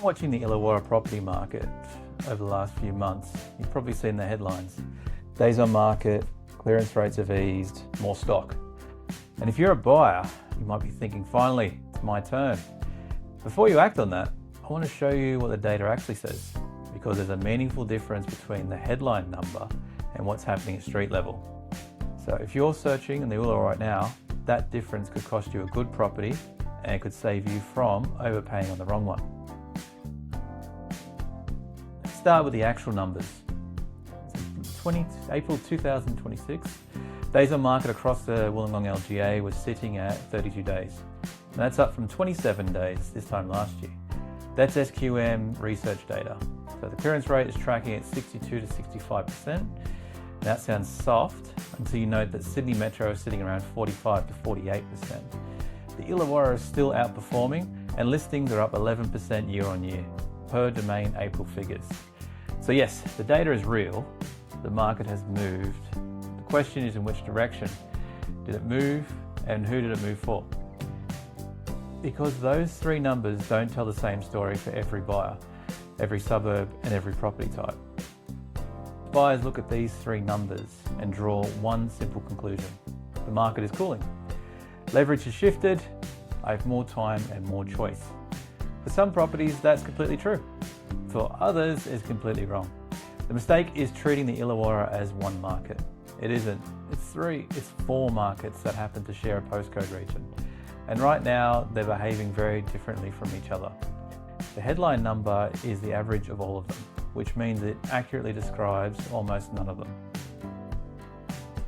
Watching the Illawarra property market over the last few months, you've probably seen the headlines. Days on market, clearance rates have eased, more stock. And if you're a buyer, you might be thinking, finally, it's my turn. Before you act on that, I want to show you what the data actually says, because there's a meaningful difference between the headline number and what's happening at street level. So if you're searching in the Illawarra right now, that difference could cost you a good property and it could save you from overpaying on the wrong one. Let's start with the actual numbers. April 2026, days on market across the Wollongong LGA was sitting at 32 days. And that's up from 27 days this time last year. That's SQM Research data. So the clearance rate is tracking at 62 to 65%. That sounds soft until you note that Sydney Metro is sitting around 45 to 48%. The Illawarra is still outperforming and listings are up 11% year on year per domain April figures. So yes, the data is real. The market has moved. The question is in which direction? Did it move and who did it move for? Because those three numbers don't tell the same story for every buyer, every suburb and every property type. Buyers look at these three numbers and draw one simple conclusion. The market is cooling. Leverage has shifted. I have more time and more choice. For some properties, that's completely true. For others, it's completely wrong. The mistake is treating the Illawarra as one market. It isn't. It's four markets that happen to share a postcode region. And right now, they're behaving very differently from each other. The headline number is the average of all of them, which means it accurately describes almost none of them.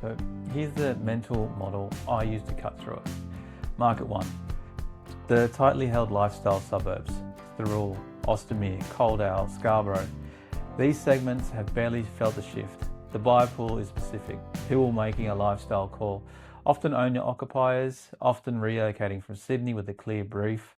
So here's the mental model I use to cut through it. Market 1, the tightly held lifestyle suburbs, Thirroul, Ostermere, Coldale, Scarborough. These segments have barely felt a shift. The buyer pool is specific, people making a lifestyle call, often owner occupiers, often relocating from Sydney with a clear brief.